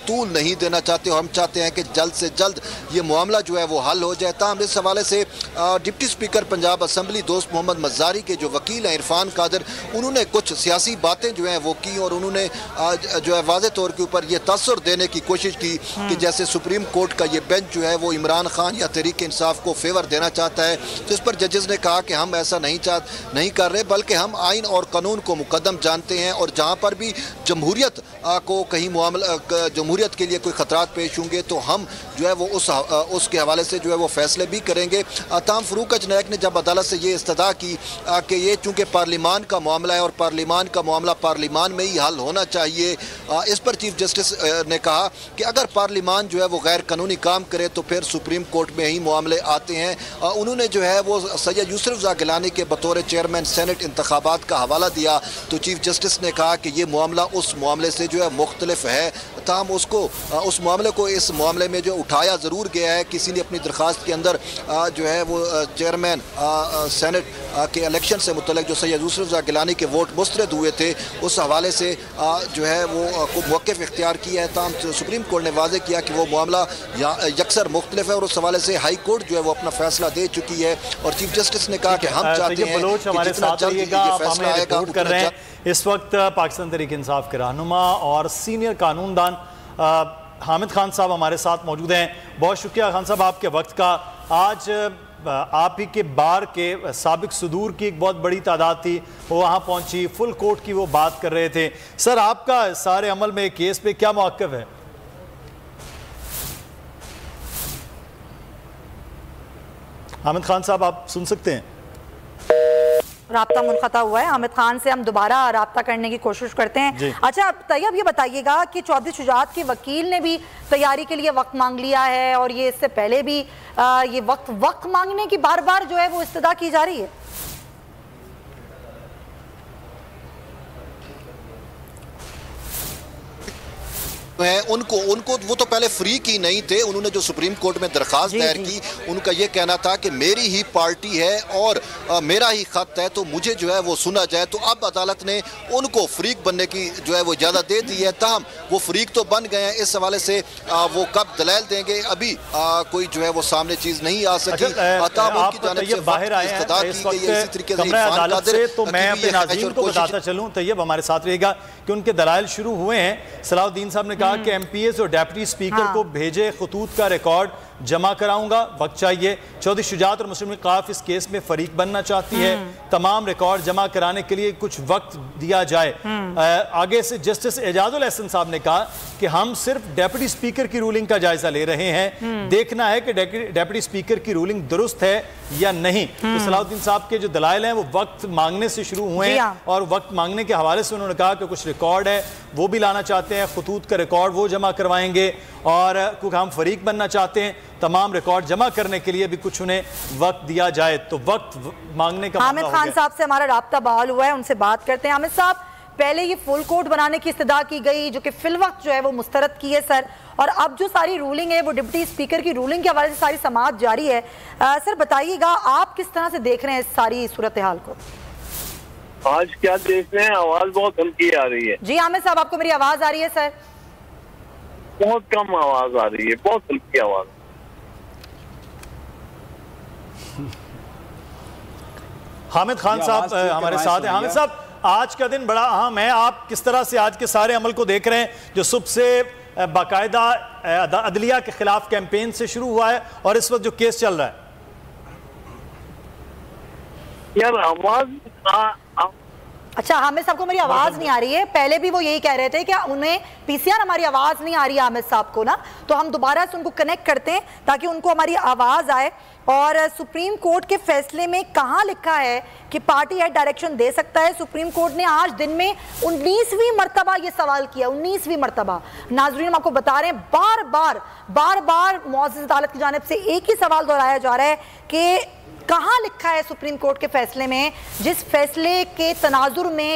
तूल नहीं देना चाहते और हम चाहते हैं कि जल्द से जल्द ये मामला जो है वो हल हो जाए। ताहम इस हवाले से डिप्टी स्पीकर पंजाब असम्बली दोस्त मोहम्मद मज़ारी के जो वकील हैं इरफान कादर, उन्होंने कुछ सियासी बातें जो हैं वो की और उन्होंने जो है वाज़े तौर के ऊपर ये तासुर देने की कोशिश की कि जैसे सुप्रीम कोर्ट का ये बेंच जो है वो इमरान खान या तहरीक इंसाफ को फेवर देना चाहता है। तो इस पर जजेस ने कहा कि हम ऐसा नहीं कर रहे, बल्कि हम आइन और कानून को मुकद्दम जानते हैं और जहाँ पर भी जमहूरियत को कहीं मामला जमहूरियत के लिए कोई ख़तरात पेश होंगे तो हम जो है वो उसके हवाले से जो है वो फैसले भी करेंगे। ताहम फ़रूक अजनैक ने जब अदालत से ये इस्तदा की कि ये चूँकि पार्लिमान का मामला है और पार्लिमान का मामला पार्लिमान में ही हल होना चाहिए, इस पर चीफ जस्टिस ने कहा कि अगर पार्लिमान जो है वो गैर कानूनी काम करे तो फिर सुप्रीम कोर्ट में ही मामले आते हैं। उन्होंने जो है वो सैयद यूसुफ रज़ा गिलानी के बतौर चेयरमैन सेनेट इंतखाबात का हवाला दिया तो चीफ जस्टिस ने कहा कि ये मामला उस मामले से जो है मुख्तलिफ है। ताहम उस मामले को इस मामले में जो उठाया ज़रूर गया है। किसी ने अपनी दरख्वास्त के अंदर जो है वो चेयरमैन सेनेट के इलेक्शन से मुतल्लिक़ जो सैयद यूसुफ रज़ा गिलानी के वोट मुस्तरद हुए थे उस हवाले से जो है वो मौक़िफ़ इख्तियार किया है। ताहम सुप्रीम कोर्ट ने वाज़े किया कि वो मामला यकसर मुख्तलिफ है और उस हवाले से हाई कोर्ट जो है वो अपना फैसला दे चुकी है और चीफ जस्टिस ने कहा कि हम चाहते हैं कि जितना जल्द ये फैसला आएगा उतना जल्द। इस वक्त पाकिस्तान तहरीक इंसाफ के रहनुमा और सीनियर कानूनदान हामिद खान साहब हमारे साथ मौजूद हैं। बहुत शुक्रिया खान साहब आपके वक्त का। आज आप ही के बार के साबिक सुदूर की एक बहुत बड़ी तादाद थी, वो वहाँ पहुँची, फुल कोर्ट की वो बात कर रहे थे। सर आपका सारे अमल में केस पे क्या मौक़िफ़ है? हामिद खान साहब आप सुन सकते हैं? राब्ता मुनक़ता हुआ है। हामिद खान से हम दोबारा राब्ता करने की कोशिश करते हैं। अच्छा तैयब ये बताइएगा कि चौधरी शुजात के वकील ने भी तैयारी के लिए वक्त मांग लिया है और ये इससे पहले भी ये वक्त मांगने की बार बार जो है वो इस्तदा की जा रही है। उनको वो तो पहले फ्री की नहीं थे, उन्होंने जो सुप्रीम कोर्ट में दरखास्त दायर की उनका ये कहना था कि मेरी ही पार्टी है और मेरा ही खत है तो मुझे जो है वो सुना जाए। तो अब अदालत ने उनको फ्रीक बनने की जो है वो इजाज़त दे दी है। ताहम वो फ्रीक तो बन गए हैं, इस हवाले से वो कब दलाइल देंगे अभी कोई जो है वो सामने चीज़ नहीं आ सकी। ताहम उनकी जानिब से बाहर आए हैं इसी तरीके से, तो मैं अपने नाज़रीन को बताता चलूँ तैयब हमारे साथ रहेगा कि उनके दलाइल शुरू हुए हैं। सलाउद्दीन साहब ने कहा कि एमपीएस और डेप्यूटी स्पीकर को भेजे खतूत का रिकॉर्ड जमा कराऊंगा, वक्त चाहिए। चौधरी शुजात और मुस्लिम लीग इस केस में फरीक बनना चाहती है, तमाम रिकॉर्ड जमा कराने के लिए कुछ वक्त दिया जाए। आगे से जस्टिस एजाजुल एहसन साहब ने कहा कि हम सिर्फ डेप्यूटी स्पीकर की रूलिंग का जायजा ले रहे हैं, देखना है कि डेप्यूटी स्पीकर की रूलिंग दुरुस्त है या नहीं। तो सलाउद्दीन साहब के जो दलाइल हैं वो वक्त मांगने से शुरू हुए हैं और वक्त मांगने के हवाले से उन्होंने कहा कि कुछ रिकॉर्ड है वो भी लाना चाहते हैं, खतूत का रिकॉर्ड वो जमा करवाएंगे और क्योंकि हम फरीक बनना चाहते हैं, तमाम रिकॉर्ड जमा करने के लिए भी कुछ उन्हें वक्त दिया जाए। तो वक्त मांगने का हामिद खान साहब से हमारा राब्ता बहाल हुआ है, उनसे बात करते हैं। हामिद साहब, पहले ये फुल कोर्ट बनाने की इस्तदा की गई जो कि फिल वक्त जो है वो मुस्तरद की है सर, और अब जो सारी रूलिंग है वो डिप्टी स्पीकर की रूलिंग के हवाले से सारी समाअत जारी है। सर बताइएगा आप किस तरह से देख रहे हैं इस सारी सूरत हाल को? आज क्या देख रहे हैं, आवाज बहुत हल्की आ रही है। जी हामिद साहब, आपको मेरी आवाज आ रही है सर? बहुत कम आवाज आ रही है, बहुत हल्की आवाज। हामिद खान साहब हमारे साथ हैं। हामिद साहब, आज का दिन बड़ा अहम है, आप किस तरह से आज के सारे अमल को देख रहे हैं जो सुबह से बाकायदा अदलिया के खिलाफ कैंपेन से शुरू हुआ है और इस वक्त जो केस चल रहा है? यार आवाज अच्छा, हामिद साहब को मेरी आवाज नहीं आ रही है। पहले भी वो यही कह रहे थे कि उन्हें पीसीआर हमारी आवाज नहीं आ रही है हामिद साहब को ना, तो हम दोबारा से उनको कनेक्ट करते हैं ताकि उनको हमारी आवाज आए। और सुप्रीम कोर्ट के फैसले में कहाँ लिखा है कि पार्टी हेड डायरेक्शन दे सकता है? सुप्रीम कोर्ट ने आज दिन में 19वीं मरतबा ये सवाल किया, 19वीं मरतबा। नाज़रीन हम आपको बता रहे हैं, बार बार मुअज़्ज़ज़ अदालत की जानिब से एक ही सवाल दोहराया जा रहा है कि कहाँ लिखा है सुप्रीम कोर्ट के फैसले में, जिस फैसले के तनाजुर में